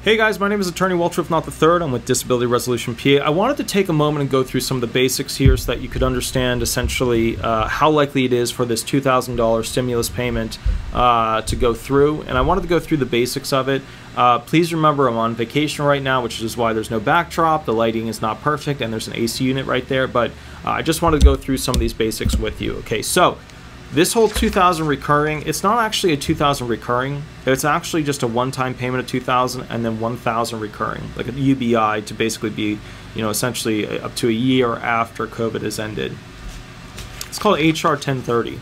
Hey guys, my name is Attorney Walter, if not the third. I'm with Disability Resolution PA. I wanted to take a moment and go through some of the basics here so that you could understand essentially how likely it is for this $2,000 stimulus payment to go through. And I wanted to go through the basics of it. Please remember I'm on vacation right now, which is why there's no backdrop. The lighting is not perfect and there's an AC unit right there. But I just wanted to go through some of these basics with you. Okay, so this whole $2,000 recurring, it's not actually a $2,000 recurring. It's actually just a one-time payment of $2,000 and then $1,000 recurring, like a UBI to basically be, essentially up to a year after COVID has ended. It's called HR 1030,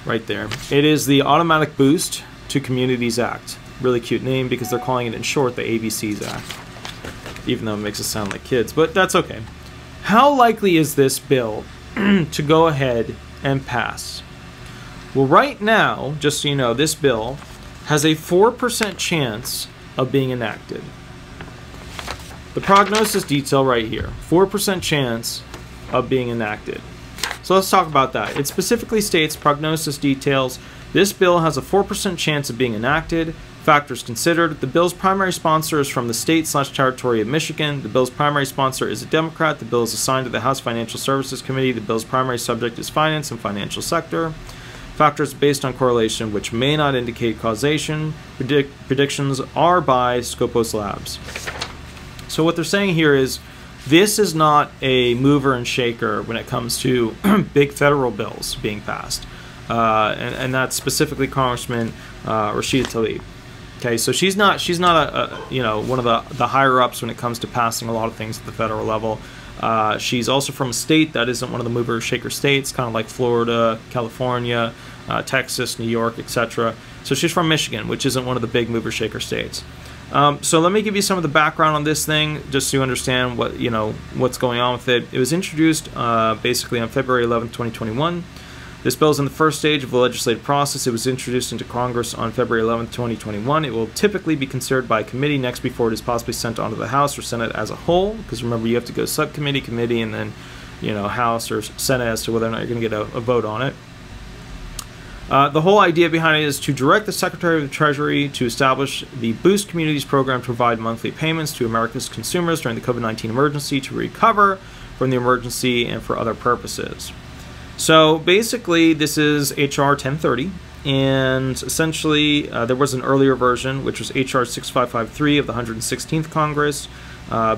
right there. It is the Automatic Boost to Communities Act. Really cute name because they're calling it in short the ABCs Act, even though it makes us sound like kids, but that's okay. How likely is this bill to go ahead and pass? Well, right now, just so you know, this bill has a 4% chance of being enacted. The prognosis detail right here, 4% chance of being enacted. So let's talk about that. It specifically states, prognosis details, this bill has a 4% chance of being enacted. Factors considered, the bill's primary sponsor is from the state/territory of Michigan. The bill's primary sponsor is a Democrat. The bill is assigned to the House Financial Services Committee. The bill's primary subject is finance and financial sector. Factors based on correlation which may not indicate causation. Predictions are by Scopus Labs. So what they're saying here is this is not a mover and shaker when it comes to big federal bills being passed. And that's specifically Congressman Rashida Tlaib. Okay, so she's not one of the higher ups when it comes to passing a lot of things at the federal level. She's also from a state that isn't one of the mover and shaker states, kind of like Florida, California, Texas, New York, etc. So she's from Michigan, which isn't one of the big mover shaker states. So let me give you some of the background on this thing, just so you understand what's going on with it. It was introduced basically on February 11th, 2021. This bill is in the first stage of the legislative process. It was introduced into Congress on February 11th, 2021. It will typically be considered by a committee next before it is possibly sent on to the House or Senate as a whole, because remember, you have to go subcommittee, committee, and then House or Senate as to whether or not you're going to get a vote on it. The whole idea behind it is to direct the Secretary of the Treasury to establish the Boost Communities program to provide monthly payments to America's consumers during the COVID-19 emergency to recover from the emergency and for other purposes. So basically, this is HR 1030, and essentially there was an earlier version, which was HR 6553 of the 116th Congress,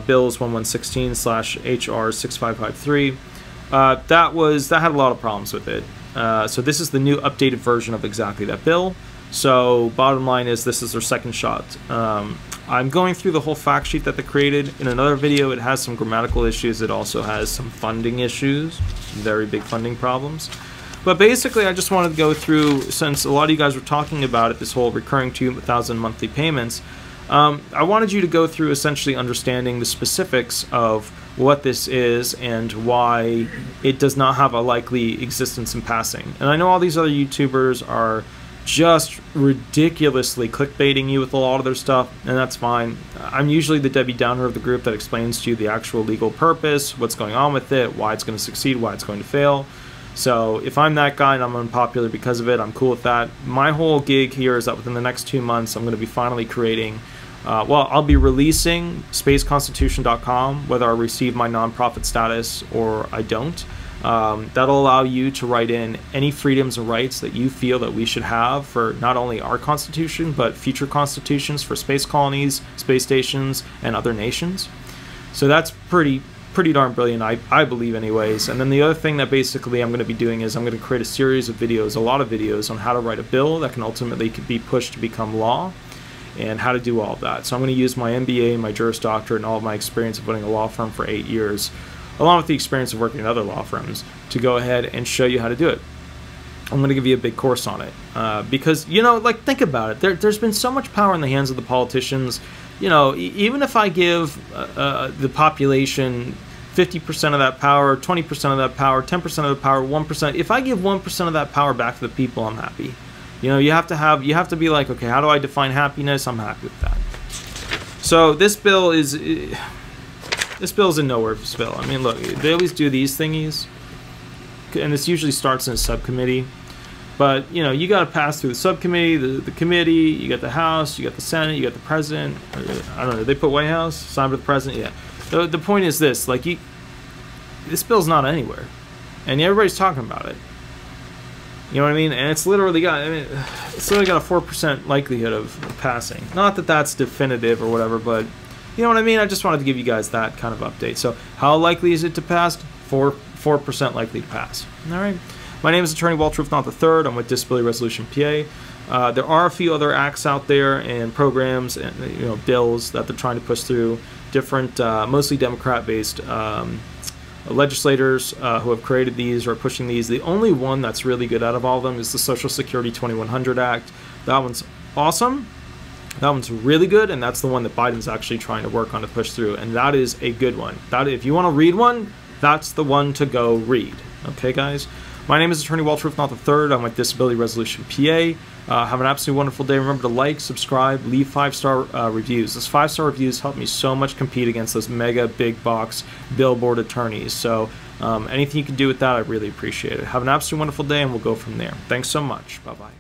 Bills 1116/HR 6553. That had a lot of problems with it. So this is the new updated version of exactly that bill. So bottom line is this is their second shot. I'm going through the whole fact sheet that they created. In another video, it has some grammatical issues. It also has some funding issues, very big funding problems. But basically, I just wanted to go through, since a lot of you guys were talking about it, this whole recurring 2,000 monthly payments, I wanted you to go through essentially understanding the specifics of what this is and why it does not have a likely existence in passing. And I know all these other YouTubers are just ridiculously clickbaiting you with a lot of their stuff, and that's fine. I'm usually the Debbie Downer of the group that explains to you the actual legal purpose, what's going on with it, why it's going to succeed, why it's going to fail. So if I'm that guy and I'm unpopular because of it, I'm cool with that. My whole gig here is that within the next 2 months, I'm going to be finally creating, I'll be releasing spaceconstitution.com, whether I receive my nonprofit status or I don't. That'll allow you to write in any freedoms and rights that you feel that we should have for not only our constitution, but future constitutions for space colonies, space stations, and other nations. So that's pretty darn brilliant, I believe anyways. And then the other thing that basically I'm going to be doing is I'm going to create a series of videos, a lot of videos on how to write a bill that can ultimately be pushed to become law, and how to do all of that. So I'm going to use my MBA, my Juris Doctorate, and all of my experience of running a law firm for 8 years, along with the experience of working in other law firms, to go ahead and show you how to do it. I'm going to give you a big course on it. Because, think about it. There's been so much power in the hands of the politicians. Even if I give the population 50% of that power, 20% of that power, 10% of the power, 1%, if I give 1% of that power back to the people, I'm happy. You have to be like, okay, how do I define happiness? I'm happy with that. So this bill is a nowhere bill. I mean, look, they always do these thingies, and this usually starts in a subcommittee. But, you know, you got to pass through the subcommittee, the committee, you got the House, you got the Senate, you got the President. I don't know, did they put White House? Signed by the President? Yeah. The point is this, like, this bill's not anywhere. And everybody's talking about it. You know what I mean? And it's literally got, it's literally got a 4% likelihood of passing. Not that that's definitive or whatever, but you know what I mean? I just wanted to give you guys that kind of update. So how likely is it to pass? 4% likely to pass. All right. My name is Attorney Walter Ruthnaut III. I'm with Disability Resolution PA. There are a few other acts out there and programs and bills that they're trying to push through. Different, mostly Democrat-based legislators who have created these or are pushing these. The only one that's really good out of all of them is the Social Security 2100 Act. That one's awesome. That one's really good, and that's the one that Biden's actually trying to work on to push through, and that is a good one. That, if you want to read one, that's the one to go read. Okay, guys? My name is Attorney Walter Ruthnaut III. I'm with Disability Resolution PA. Have an absolutely wonderful day. Remember to like, subscribe, leave 5-star reviews. Those 5-star reviews help me so much compete against those mega big box billboard attorneys. So anything you can do with that, I really appreciate it. Have an absolutely wonderful day, and we'll go from there. Thanks so much. Bye-bye.